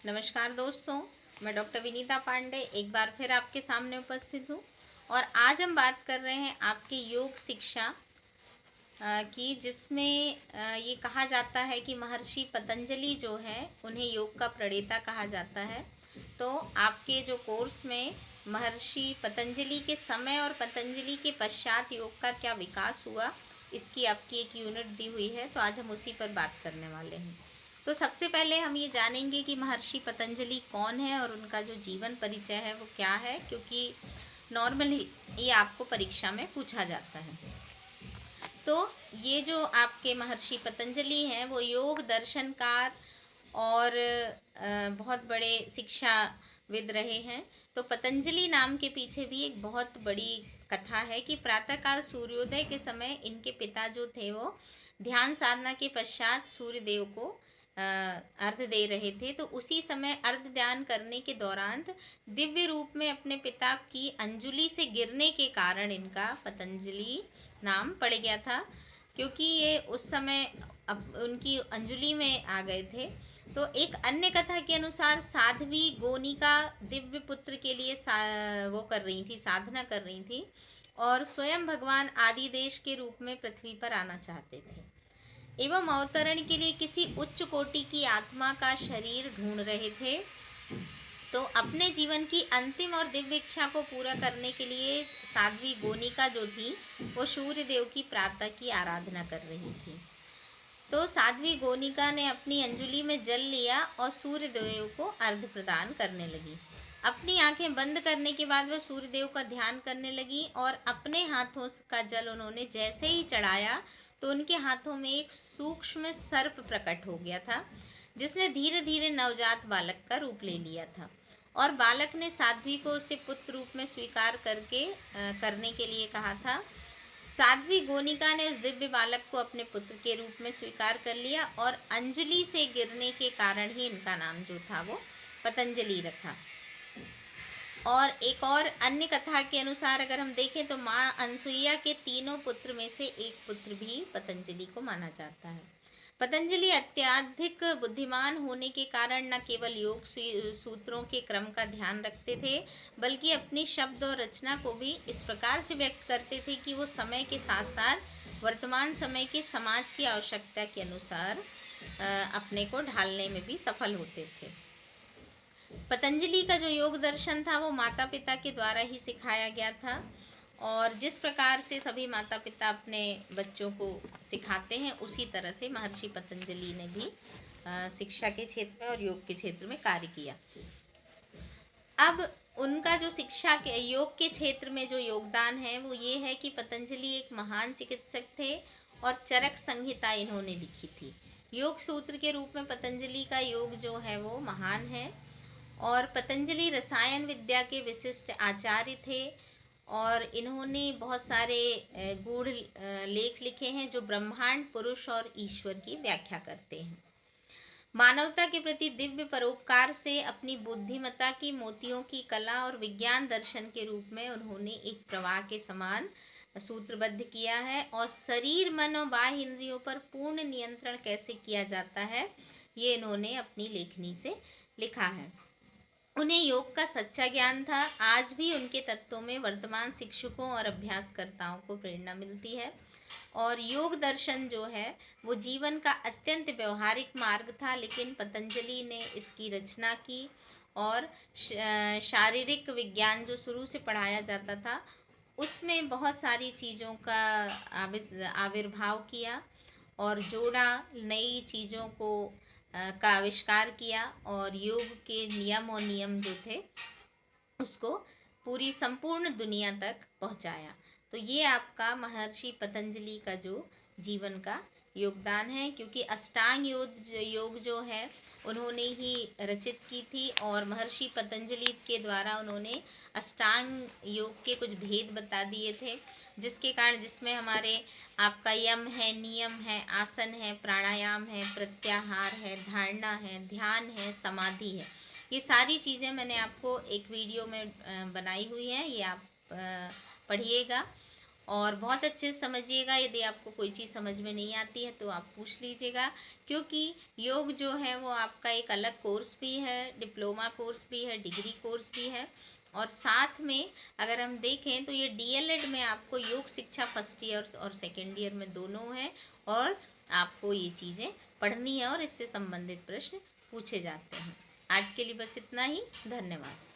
नमस्कार दोस्तों, मैं डॉक्टर विनीता पांडे एक बार फिर आपके सामने उपस्थित हूँ। और आज हम बात कर रहे हैं आपकी योग शिक्षा की, जिसमें ये कहा जाता है कि महर्षि पतंजलि जो है उन्हें योग का प्रणेता कहा जाता है। तो आपके जो कोर्स में महर्षि पतंजलि के समय और पतंजलि के पश्चात योग का क्या विकास हुआ, इसकी आपकी एक यूनिट दी हुई है। तो आज हम उसी पर बात करने वाले हैं। तो सबसे पहले हम ये जानेंगे कि महर्षि पतंजलि कौन है और उनका जो जीवन परिचय है वो क्या है, क्योंकि नॉर्मली ये आपको परीक्षा में पूछा जाता है। तो ये जो आपके महर्षि पतंजलि हैं वो योग दर्शनकार और बहुत बड़े शिक्षाविद रहे हैं। तो पतंजलि नाम के पीछे भी एक बहुत बड़ी कथा है कि प्रातःकाल सूर्योदय के समय इनके पिता जो थे वो ध्यान साधना के पश्चात सूर्य देव को अर्घ्य दे रहे थे। तो उसी समय अर्घ्य दान करने के दौरान दिव्य रूप में अपने पिता की अंजलि से गिरने के कारण इनका पतंजलि नाम पड़ गया था, क्योंकि ये उस समय अब उनकी अंजलि में आ गए थे। तो एक अन्य कथा के अनुसार साध्वी गोनिका दिव्य पुत्र के लिए वो कर रही थी, साधना कर रही थी और स्वयं भगवान आदिदेश के रूप में पृथ्वी पर आना चाहते थे एवं अवतरण के लिए किसी उच्च कोटि की आत्मा का शरीर ढूंढ रहे थे। तो अपने जीवन की अंतिम और दिव्य इच्छा को पूरा करने के लिए साध्वी गोनिका जो थी वो सूर्य देव की प्रातः की आराधना कर रही थी। तो साध्वी गोनिका ने अपनी अंजलि में जल लिया और सूर्य देव को अर्घ्य प्रदान करने लगी। अपनी आंखें बंद करने के बाद वह सूर्य देव का ध्यान करने लगी और अपने हाथों का जल उन्होंने जैसे ही चढ़ाया तो उनके हाथों में एक सूक्ष्म सर्प प्रकट हो गया था, जिसने धीरे धीरे नवजात बालक का रूप ले लिया था। और बालक ने साध्वी को उसे पुत्र रूप में स्वीकार करने के लिए कहा था। साध्वी गोनिका ने उस दिव्य बालक को अपने पुत्र के रूप में स्वीकार कर लिया और अंजलि से गिरने के कारण ही इनका नाम जो था वो पतंजलि रखा। और एक और अन्य कथा के अनुसार अगर हम देखें तो माँ अनसुईया के तीनों पुत्र में से एक पुत्र भी पतंजलि को माना जाता है। पतंजलि अत्यधिक बुद्धिमान होने के कारण न केवल योग सूत्रों के क्रम का ध्यान रखते थे, बल्कि अपनी शब्द और रचना को भी इस प्रकार से व्यक्त करते थे कि वो समय के साथ साथ वर्तमान समय के समाज की आवश्यकता के अनुसार अपने को ढालने में भी सफल होते थे। पतंजलि का जो योग दर्शन था वो माता पिता के द्वारा ही सिखाया गया था, और जिस प्रकार से सभी माता पिता अपने बच्चों को सिखाते हैं उसी तरह से महर्षि पतंजलि ने भी शिक्षा के क्षेत्र में और योग के क्षेत्र में कार्य किया। अब उनका जो शिक्षा के योग के क्षेत्र में जो योगदान है वो ये है कि पतंजलि एक महान चिकित्सक थे और चरक संहिता इन्होंने लिखी थी। योग सूत्र के रूप में पतंजलि का योग जो है वो महान है। और पतंजलि रसायन विद्या के विशिष्ट आचार्य थे और इन्होंने बहुत सारे गूढ़ लेख लिखे हैं जो ब्रह्मांड, पुरुष और ईश्वर की व्याख्या करते हैं। मानवता के प्रति दिव्य परोपकार से अपनी बुद्धिमत्ता की मोतियों की कला और विज्ञान दर्शन के रूप में उन्होंने एक प्रवाह के समान सूत्रबद्ध किया है। और शरीर, मन और बाह्य इंद्रियों पर पूर्ण नियंत्रण कैसे किया जाता है ये इन्होंने अपनी लेखनी से लिखा है। उन्हें योग का सच्चा ज्ञान था। आज भी उनके तत्वों में वर्तमान शिक्षकों और अभ्यासकर्ताओं को प्रेरणा मिलती है। और योग दर्शन जो है वो जीवन का अत्यंत व्यवहारिक मार्ग था, लेकिन पतंजलि ने इसकी रचना की और शारीरिक विज्ञान जो शुरू से पढ़ाया जाता था उसमें बहुत सारी चीज़ों का आविर्भाव किया और जोड़ा, नई चीज़ों को का आविष्कार किया और योग के नियम और नियम जो थे उसको पूरी संपूर्ण दुनिया तक पहुंचाया। तो ये आपका महर्षि पतंजलि का जो जीवन का योगदान है, क्योंकि अष्टांग योग जो है उन्होंने ही रचित की थी और महर्षि पतंजलि के द्वारा उन्होंने अष्टांग योग के कुछ भेद बता दिए थे, जिसके कारण जिसमें हमारे आपका यम है, नियम है, आसन है, प्राणायाम है, प्रत्याहार है, धारणा है, ध्यान है, समाधि है, ये सारी चीज़ें मैंने आपको एक वीडियो में बनाई हुई हैं, ये आप पढ़िएगा। और बहुत अच्छे से समझिएगा। यदि आपको कोई चीज़ समझ में नहीं आती है तो आप पूछ लीजिएगा, क्योंकि योग जो है वो आपका एक अलग कोर्स भी है, डिप्लोमा कोर्स भी है, डिग्री कोर्स भी है। और साथ में अगर हम देखें तो ये डीएलएड में आपको योग शिक्षा फर्स्ट ईयर और सेकेंड ईयर में दोनों है, और आपको ये चीज़ें पढ़नी है और इससे संबंधित प्रश्न पूछे जाते हैं। आज के लिए बस इतना ही। धन्यवाद।